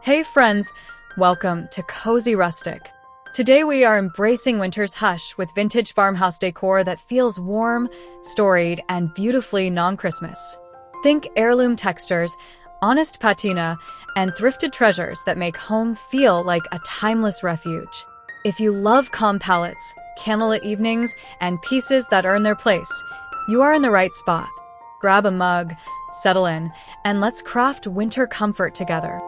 Hey friends, welcome to Cozy Rustic. Today we are embracing winter's hush with vintage farmhouse decor that feels warm, storied, and beautifully non-Christmas. Think heirloom textures, honest patina, and thrifted treasures that make home feel like a timeless refuge. If you love calm palettes, candlelit evenings, and pieces that earn their place, you are in the right spot. Grab a mug, settle in, and let's craft winter comfort together.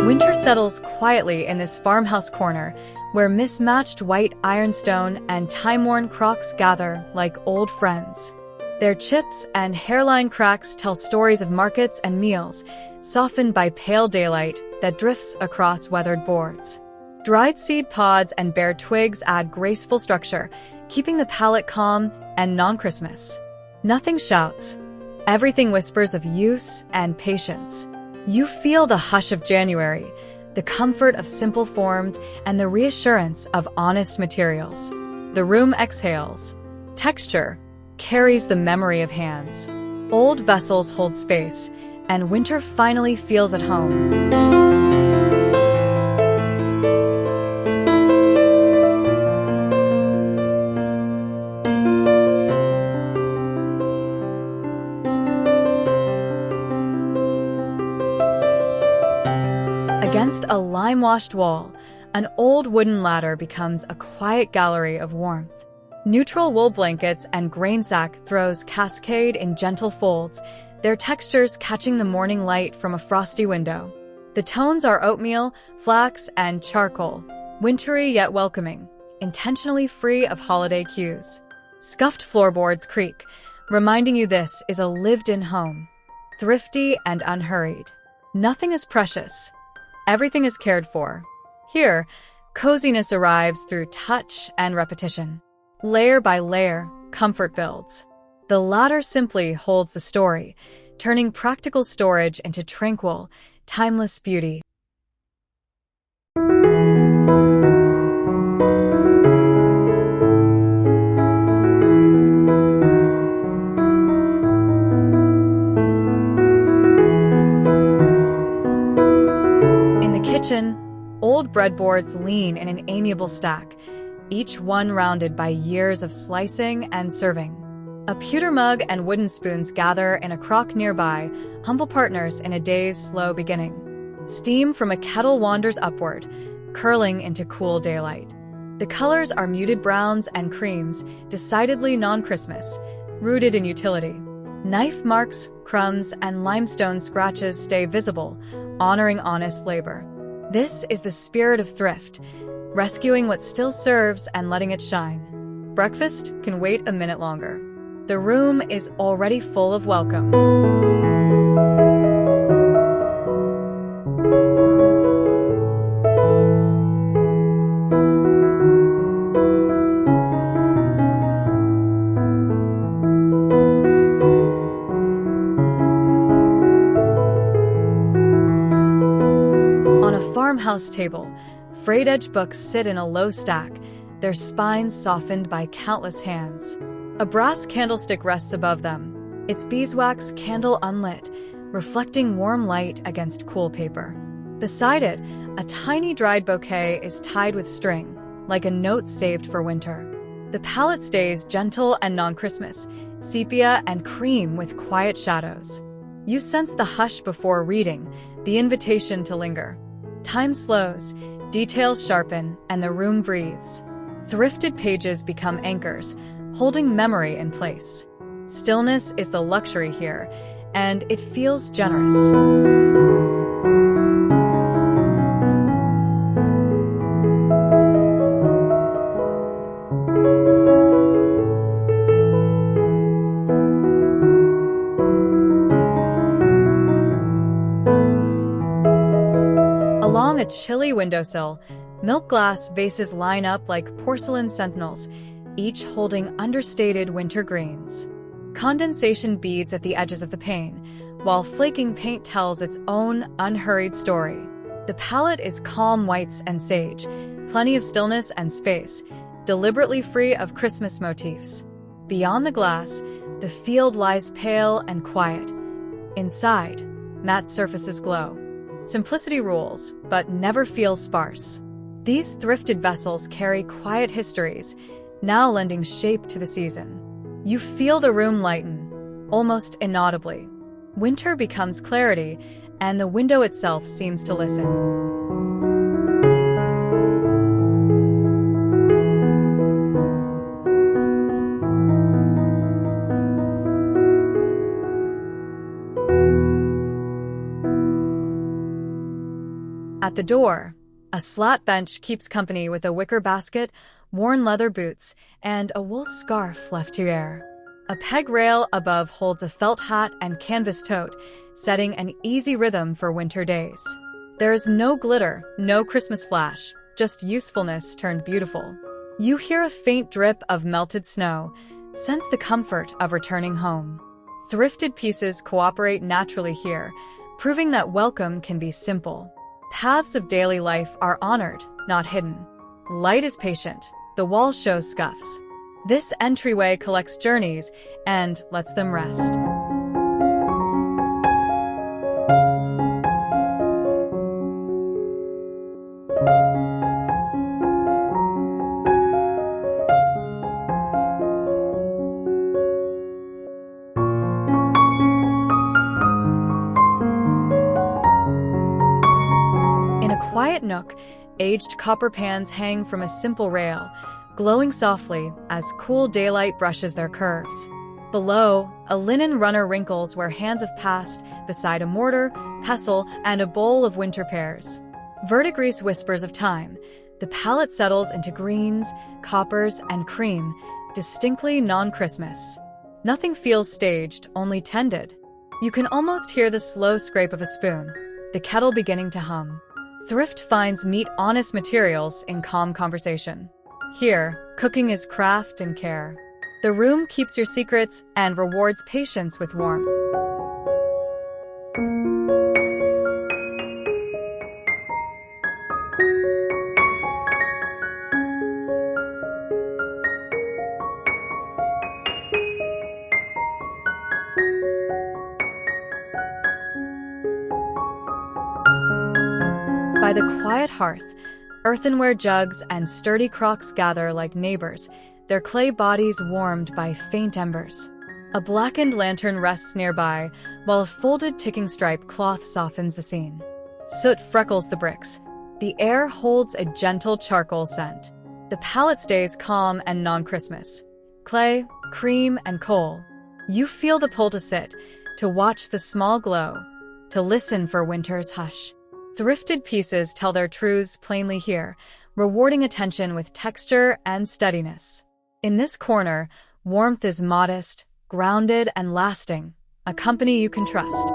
Winter settles quietly in this farmhouse corner, where mismatched white ironstone and time-worn crocks gather like old friends. Their chips and hairline cracks tell stories of markets and meals, softened by pale daylight that drifts across weathered boards. Dried seed pods and bare twigs add graceful structure, keeping the palate calm and non-Christmas. Nothing shouts. Everything whispers of use and patience. You feel the hush of January, the comfort of simple forms, and the reassurance of honest materials. The room exhales. Texture carries the memory of hands. Old vessels hold space, and winter finally feels at home. Against a lime-washed wall, an old wooden ladder becomes a quiet gallery of warmth. Neutral wool blankets and grain sack throws cascade in gentle folds, their textures catching the morning light from a frosty window. The tones are oatmeal, flax, and charcoal, wintry yet welcoming, intentionally free of holiday cues. Scuffed floorboards creak, reminding you this is a lived-in home, thrifty and unhurried. Nothing is precious. Everything is cared for. Here, coziness arrives through touch and repetition. Layer by layer, comfort builds. The ladder simply holds the story, turning practical storage into tranquil, timeless beauty. Old breadboards lean in an amiable stack, each one rounded by years of slicing and serving. A pewter mug and wooden spoons gather in a crock nearby, humble partners in a day's slow beginning. Steam from a kettle wanders upward, curling into cool daylight. The colors are muted browns and creams, decidedly non-Christmas, rooted in utility. Knife marks, crumbs, and limestone scratches stay visible, honoring honest labor. This is the spirit of thrift, rescuing what still serves and letting it shine. Breakfast can wait a minute longer. The room is already full of welcome. Farmhouse table, frayed-edge books sit in a low stack, their spines softened by countless hands. A brass candlestick rests above them, its beeswax candle unlit, reflecting warm light against cool paper. Beside it, a tiny dried bouquet is tied with string, like a note saved for winter. The palette stays gentle and non-Christmas, sepia and cream with quiet shadows. You sense the hush before reading, the invitation to linger. Time slows, details sharpen, and the room breathes. Thrifted pages become anchors, holding memory in place. Stillness is the luxury here, and it feels generous. Along a chilly windowsill, milk glass vases line up like porcelain sentinels, each holding understated winter greens. Condensation beads at the edges of the pane, while flaking paint tells its own unhurried story. The palette is calm whites and sage, plenty of stillness and space, deliberately free of Christmas motifs. Beyond the glass, The field lies pale and quiet. Inside, matte surfaces glow. Simplicity rules, but never feels sparse. These thrifted vessels carry quiet histories, now lending shape to the season. You feel the room lighten, almost inaudibly. Winter becomes clarity, and the window itself seems to listen. At the door, a slat bench keeps company with a wicker basket, worn leather boots, and a wool scarf left to air. A peg rail above holds a felt hat and canvas tote, setting an easy rhythm for winter days. There is no glitter, no Christmas flash, just usefulness turned beautiful. You hear a faint drip of melted snow, sense the comfort of returning home. Thrifted pieces cooperate naturally here, proving that welcome can be simple. Paths of daily life are honored, not hidden. Light is patient, the wall shows scuffs. This entryway collects journeys and lets them rest. In a quiet nook, aged copper pans hang from a simple rail, glowing softly as cool daylight brushes their curves. Below, a linen runner wrinkles where hands have passed beside a mortar, pestle, and a bowl of winter pears. Verdigris whispers of time. The palette settles into greens, coppers, and cream, distinctly non-Christmas. Nothing feels staged, only tended. You can almost hear the slow scrape of a spoon, the kettle beginning to hum. Thrift finds meet honest materials in calm conversation. Here, cooking is craft and care. The room keeps your secrets and rewards patience with warmth. By the quiet hearth, earthenware jugs and sturdy crocks gather like neighbors, their clay bodies warmed by faint embers. A blackened lantern rests nearby, while a folded ticking stripe cloth softens the scene. Soot freckles the bricks. The air holds a gentle charcoal scent. The palette stays calm and non-Christmas. Clay, cream, and coal. You feel the pull to sit, to watch the small glow, to listen for winter's hush. Thrifted pieces tell their truths plainly here, rewarding attention with texture and steadiness. In this corner, warmth is modest, grounded, and lasting, a company you can trust.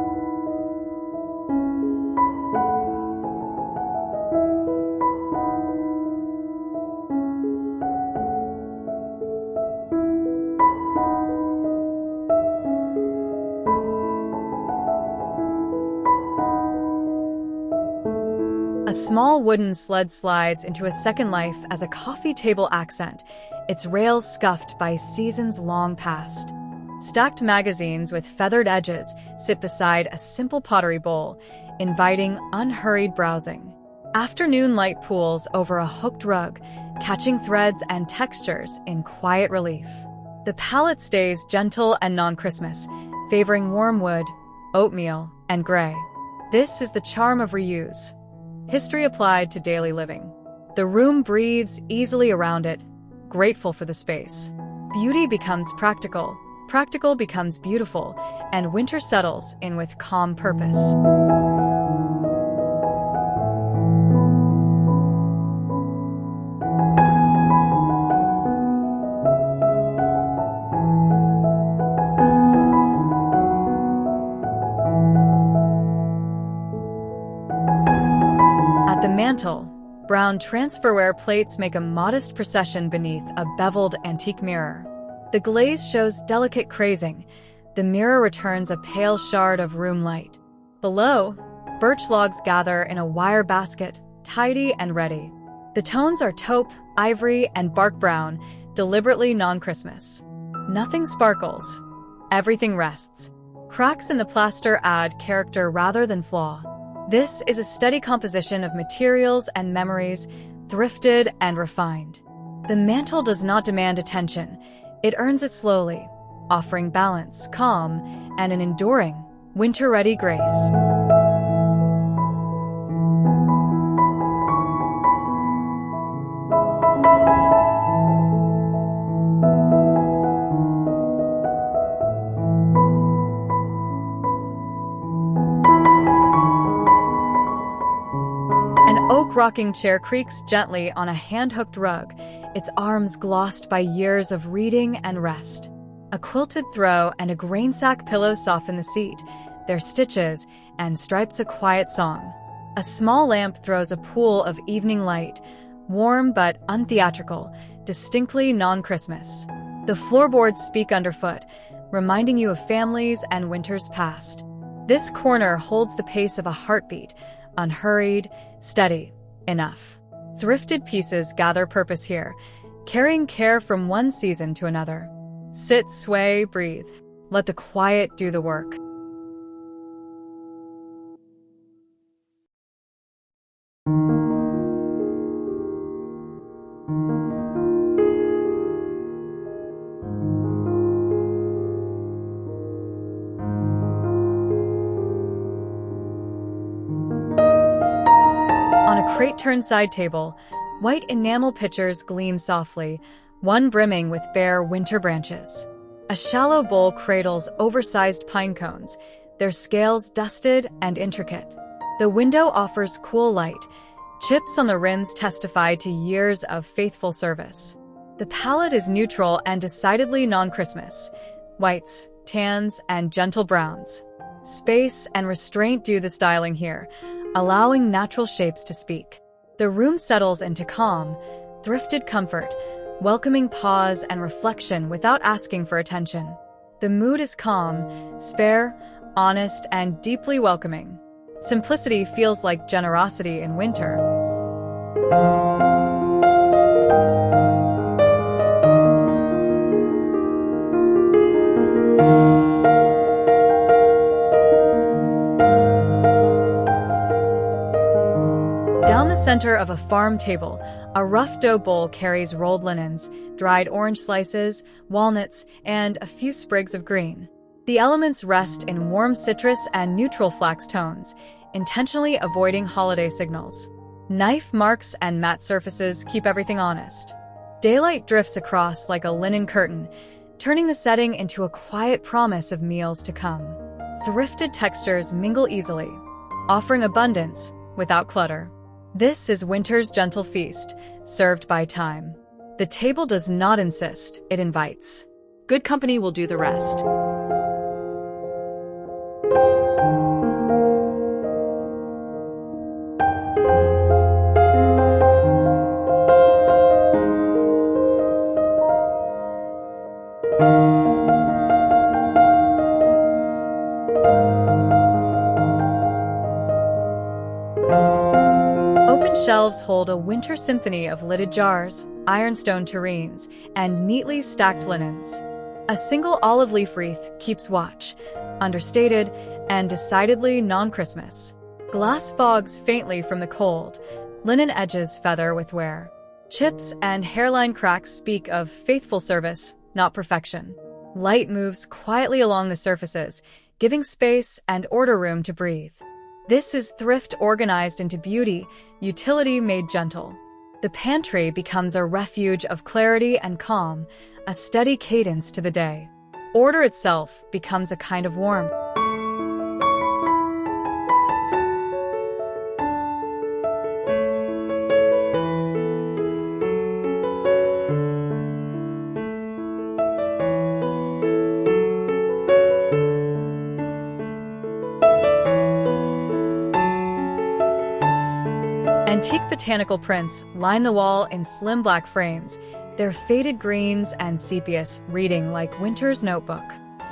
A small wooden sled slides into a second life as a coffee table accent, its rails scuffed by seasons long past. Stacked magazines with feathered edges sit beside a simple pottery bowl, inviting unhurried browsing. Afternoon light pools over a hooked rug, catching threads and textures in quiet relief. The palette stays gentle and non-Christmas, favoring warm wood, oatmeal, and gray. This is the charm of reuse. History applied to daily living. The room breathes easily around it, grateful for the space. Beauty becomes practical, practical becomes beautiful, and winter settles in with calm purpose. At the mantel, brown transferware plates make a modest procession beneath a beveled antique mirror. The glaze shows delicate crazing. The mirror returns a pale shard of room light. Below, birch logs gather in a wire basket, tidy and ready. The tones are taupe, ivory, and bark brown, deliberately non-Christmas. Nothing sparkles, everything rests. Cracks in the plaster add character rather than flaw. This is a steady composition of materials and memories, thrifted and refined. The mantel does not demand attention. It earns it slowly, offering balance, calm, and an enduring, winter-ready grace. Oak rocking chair creaks gently on a hand-hooked rug, its arms glossed by years of reading and rest. A quilted throw and a grain sack pillow soften the seat, their stitches and stripes a quiet song. A small lamp throws a pool of evening light, warm but untheatrical, distinctly non-Christmas. The floorboards speak underfoot, reminding you of families and winters past. This corner holds the pace of a heartbeat, unhurried, steady, enough. Thrifted pieces gather purpose here, carrying care from one season to another. Sit, sway, breathe. Let the quiet do the work. On a crate-turned side table, white enamel pitchers gleam softly, one brimming with bare winter branches. A shallow bowl cradles oversized pine cones, their scales dusted and intricate. The window offers cool light. Chips on the rims testify to years of faithful service. The palette is neutral and decidedly non-Christmas. Whites, tans, and gentle browns. Space and restraint do the styling here, allowing natural shapes to speak. The room settles into calm, thrifted comfort, welcoming pause and reflection without asking for attention. The mood is calm, spare, honest, and deeply welcoming. Simplicity feels like generosity in winter. Down the center of a farm table, a rough dough bowl carries rolled linens, dried orange slices, walnuts, and a few sprigs of green. The elements rest in warm citrus and neutral flax tones, intentionally avoiding holiday signals. Knife marks and matte surfaces keep everything honest. Daylight drifts across like a linen curtain, turning the setting into a quiet promise of meals to come. Thrifted textures mingle easily, offering abundance without clutter. This is winter's gentle feast, served by time. The table does not insist, it invites. Good company will do the rest. Shelves hold a winter symphony of lidded jars, ironstone tureens, and neatly stacked linens. A single olive leaf wreath keeps watch, understated and decidedly non-Christmas. Glass fogs faintly from the cold, linen edges feather with wear. Chips and hairline cracks speak of faithful service, not perfection. Light moves quietly along the surfaces, giving space and order room to breathe. This is thrift organized into beauty, utility made gentle. The pantry becomes a refuge of clarity and calm, a steady cadence to the day. Order itself becomes a kind of warmth. Antique botanical prints line the wall in slim black frames, their faded greens and sepias reading like winter's notebook.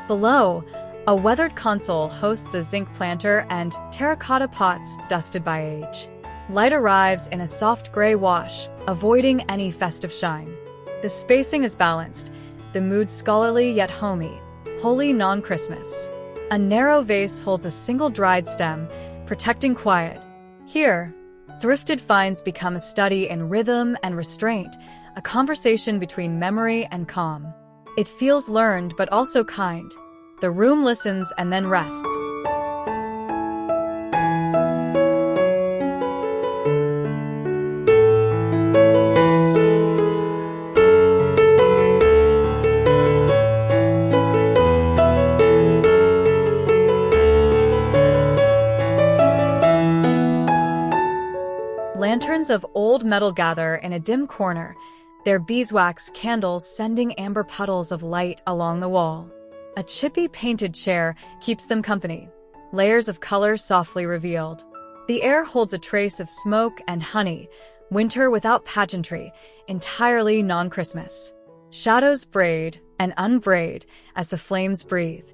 Below, a weathered console hosts a zinc planter and terracotta pots dusted by age. Light arrives in a soft gray wash, avoiding any festive shine. The spacing is balanced, the mood scholarly yet homey, Holy Non-Christmas. A narrow vase holds a single dried stem, protecting quiet. Here, thrifted finds become a study in rhythm and restraint, a conversation between memory and calm. It feels learned but also kind. The room listens and then rests. Lanterns of old metal gather in a dim corner, their beeswax candles sending amber puddles of light along the wall. A chippy painted chair keeps them company, layers of color softly revealed. The air holds a trace of smoke and honey, winter without pageantry, entirely non-Christmas. Shadows braid and unbraid as the flames breathe.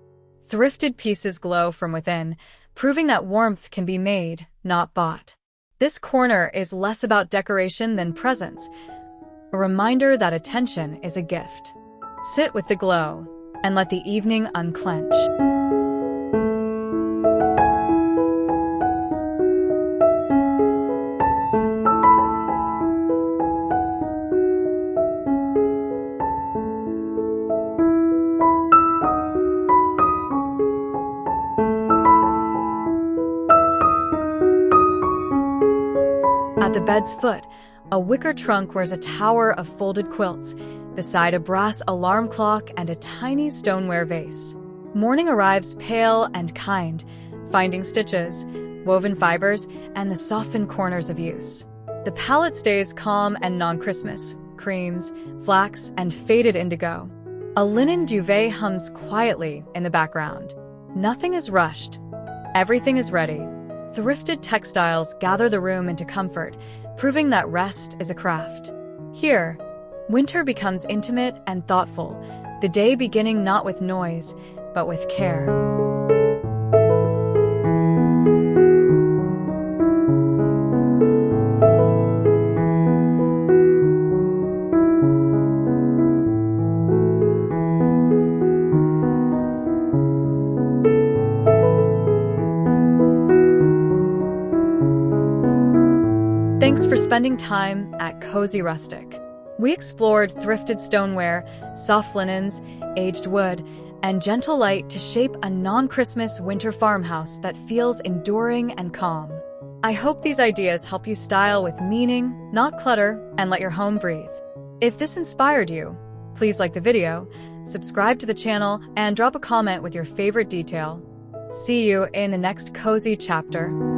Thrifted pieces glow from within, proving that warmth can be made, not bought. This corner is less about decoration than presence, a reminder that attention is a gift. Sit with the glow and let the evening unclench. At the bed's foot, a wicker trunk wears a tower of folded quilts, beside a brass alarm clock and a tiny stoneware vase. Morning arrives pale and kind, finding stitches, woven fibers, and the softened corners of use. The palette stays calm and non-Christmas, creams, flax, and faded indigo. A linen duvet hums quietly in the background. Nothing is rushed. Everything is ready. Thrifted textiles gather the room into comfort, proving that rest is a craft. Here, winter becomes intimate and thoughtful, the day beginning not with noise, but with care. Thanks for spending time at Cozy Rustic. We explored thrifted stoneware, soft linens, aged wood, and gentle light to shape a non-Christmas winter farmhouse that feels enduring and calm. I hope these ideas help you style with meaning, not clutter, and let your home breathe. If this inspired you, please like the video, subscribe to the channel, and drop a comment with your favorite detail. See you in the next cozy chapter.